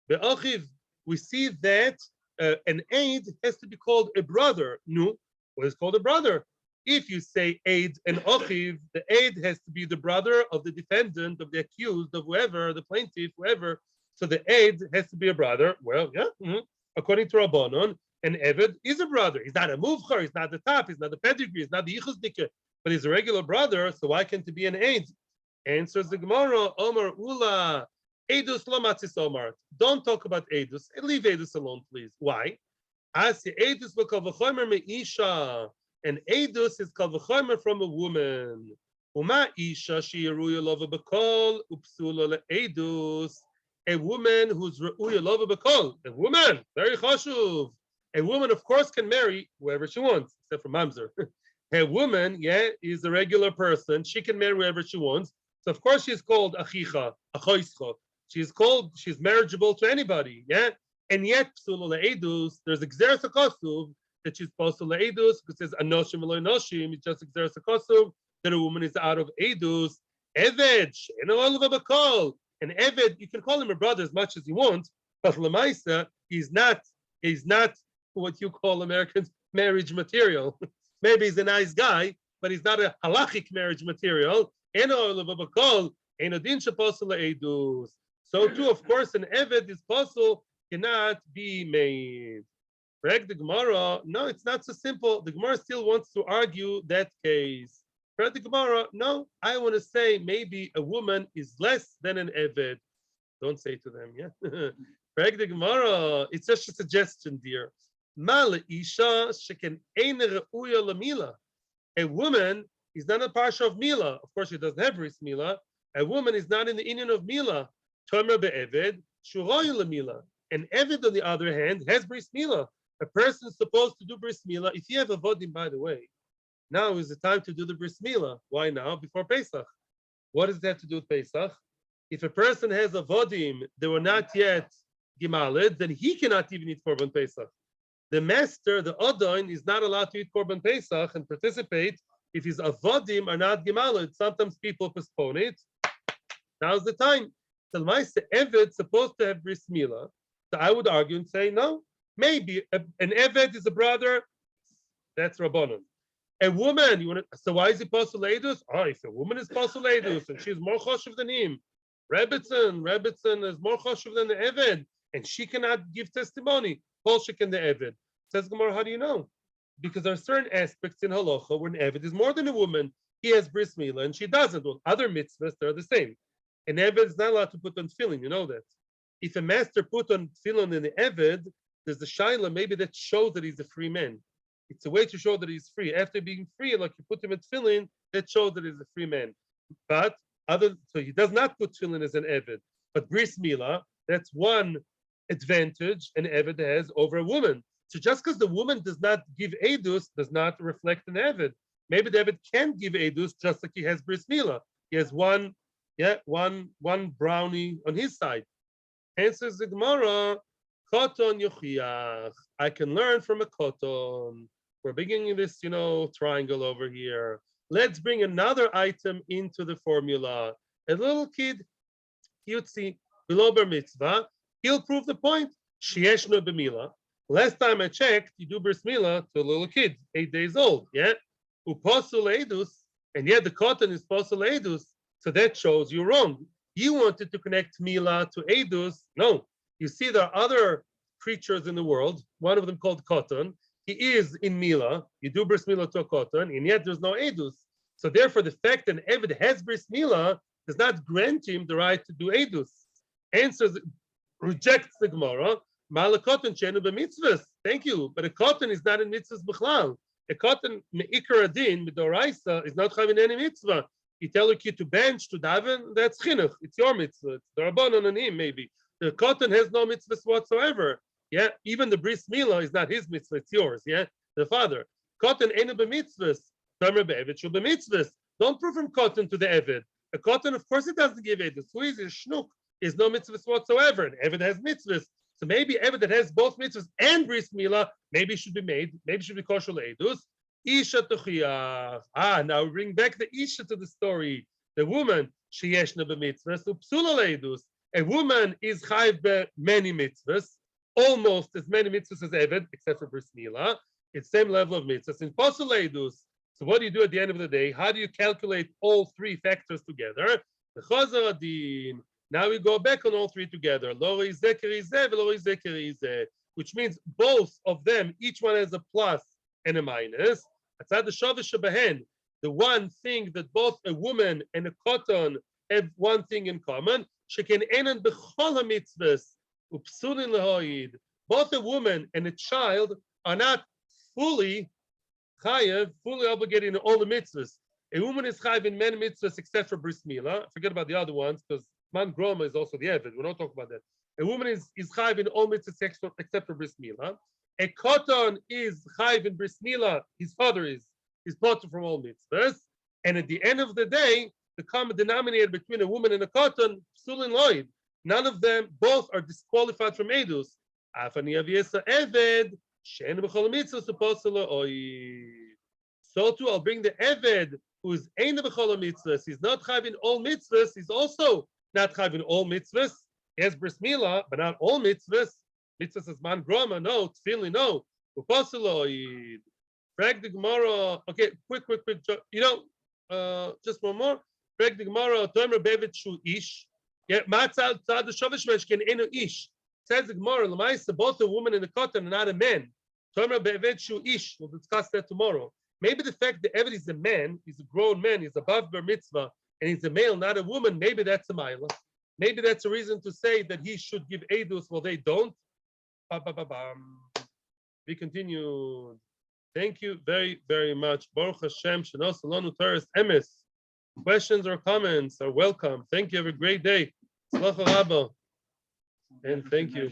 Be'achiv. We see that an aid has to be called a brother. No, what is called a brother? If you say aid and achiv, the aid has to be the brother of the defendant, of the accused, of whoever, the plaintiff, whoever. So the aid has to be a brother. Well, yeah. According to Rabbanon, an Eved is a brother. He's not a muvchar, he's not the top, he's not the pedigree, he's not the yichusdike, but he's a regular brother, so why can't he be an aid? Answers the Gemara, Omar Ula, Eidus lo matzis Omar. Don't talk about Eidus. Leave Eidus alone, please. Why? Asi Eidus lo kal v'chomer me'isha. And Eidus is kal v'chomer from a woman. Uma isha she'yeruya lova b'kol upsula le'eidus. A woman who's re'uya lova b'kol. A woman, very chashuv. A woman, of course, can marry whoever she wants, except for mamzer. A woman, yeah, is a regular person. She can marry whoever she wants. So of course she's called achicha, achoischa. She's marriageable to anybody, yeah. And yet, psula le'edus, there's exeres hakasuv that she's supposed to le'edus because it says anoshim v'lo anoshim. It's just exeres hakasuv that a woman is out of edus. Eved, she'eno olav b'kol. An eved, you can call him a brother as much as you want, but lemaisa, he's not what you call Americans marriage material. Maybe he's a nice guy, but he's not a halachic marriage material. So too, of course, an Eved is possible, cannot be made. Correct the Gemara? No, it's not so simple. The Gemara still wants to argue that case. Correct the Gemara? No, I want to say maybe a woman is less than an Eved. Don't say to them, yeah? Correct the Gemara? It's just a suggestion, dear. A woman is not a parsha of Mila. Of course, she doesn't have bris Mila. A woman is not in the union of Mila. Tomer be'eved, shuroy lemila. An Eved, on the other hand, has bris Mila. A person is supposed to do bris Mila. If you have a vodim, by the way, now is the time to do the bris Mila. Why now? Before Pesach. What does that have to do with Pesach? If a person has a vodim, they were not yet gimaled, then he cannot even eat korban Pesach. The master, the Adon, is not allowed to eat Korban Pesach and participate if his avodim are not gemaled. Sometimes people postpone it. Now's the time. So my Eved supposed to have bris Mila. So I would argue and say, no, maybe an Eved is a brother. That's Rabbanon. A woman, so why is he posel leidus? Oh, if a woman is posel leidus and she's more choshev than him, Rebbitzin is more choshev than the Eved, and she cannot give testimony. Polshik the Eved. Says Gemara, how do you know? Because there are certain aspects in halacha where an Eved is more than a woman. He has bris milah and she doesn't. Well, other mitzvahs, they're the same. An Eved is not allowed to put on tefillin, you know that. If a master put on tefillin in the Eved, there's the shaila, maybe that shows that he's a free man. It's a way to show that he's free. After being free, like you put him in tefillin, that shows that he's a free man. But so he does not put tefillin as an Eved. But bris milah, that's one advantage an Eved has over a woman. So just because the woman does not give edus does not reflect an Eved. Maybe the Eved can give edus just like he has bris milah. He has one brownie on his side. Answers the Gemara, koton yochiach. I can learn from a koton. We're beginning this, triangle over here. Let's bring another item into the formula. A little kid, Yutzi, below bar mitzvah, he'll prove the point. Sheyesh no b'mila. Last time I checked, you do bris milah to a little kid, 8 days old. Yeah, uposul edus, and yet the cotton is posul edus. So that shows you're wrong. You wanted to connect milah to edus. No, you see there are other creatures in the world. One of them called cotton. He is in milah. You do bris milah to a cotton, and yet there's no edus. So therefore, the fact that an eved has bris milah does not grant him the right to do edus. Answers rejects the Gemara. Malakotan chenu b'mitzvahs. Thank you, but a cotton is not in mitzvahs b'chlal. A cotton meikar adin midoraisa is not having any mitzvah. You tell a kid to bench, to daven, that's chinuch. It's your mitzvah. It's the rabbanon on him maybe. The cotton has no mitzvahs whatsoever. Yeah, even the bris milah is not his mitzvah. It's yours. Yeah, the father. Cotton ain't b'mitzvahs. Tamer be'eved shul b'mitzvahs. Don't prove from cotton to the eved. A cotton, of course, it doesn't give edus. Who is a shnuk? Is no mitzvahs whatsoever. And eved has mitzvahs. So maybe eved that has both mitzvahs and bris milah, maybe should be made. Maybe should be kosher le'edus. Isha tuchiyach. Now we bring back the isha to the story. The woman sheyeshna b'mitzvahs upsula le'edus. A woman is chayv be many mitzvahs, almost as many mitzvahs as eved, except for bris milah. It's same level of mitzvahs in posul le'edus. So what do you do at the end of the day? How do you calculate all three factors together? The chazar adin. Now we go back on all three together. Which means both of them, each one has a plus and a minus. The one thing that both a woman and a cotton have one thing in common. Both a woman and a child are not fully chayev, fully obligated in all the mitzvahs. A woman is chayev in many mitzvahs except for bris milah. Forget about the other ones because man groma is also the eved. We're not talking about that. A woman is chayiv in all mitzvahs except for bris milah. A cotton is chayiv in bris milah. His father is potter from all mitzvahs. And at the end of the day, the common denominator between a woman and a cotton, psul and loid. None of them, both are disqualified from edus. Afani aviesa eved shen b'chol mitzvahs supposed to loid. So too, I'll bring the eved who is ein b'chol mitzvahs. He's not chayiv in all mitzvahs. He's also not chayiv in all mitzvahs. He has bris milah, but not all mitzvahs. Mitzvahs as man groma, no. Tefillin, no. Uposeloid. Frag the Gemara. Okay, quick. Just one more. Frag the Gemara. Tomer bevet shu ish. Yeah, matzah tzad shavish meshken eno ish. Says the Gemara. L'maisa, both a woman and a cotton are not a man. Tomer bevet shu ish. We'll discuss that tomorrow. Maybe the fact that Eved is a man, he's a grown man, he's above bar mitzvah, and he's a male, not a woman, maybe that's a mila. Maybe that's a reason to say that he should give edus while they don't. We continue. Thank you very, very much. Baruch Hashem, Shenos Alonu Teres Emes. Questions or comments are welcome. Thank you. Have a great day. Tzlacha Rabba. And thank you.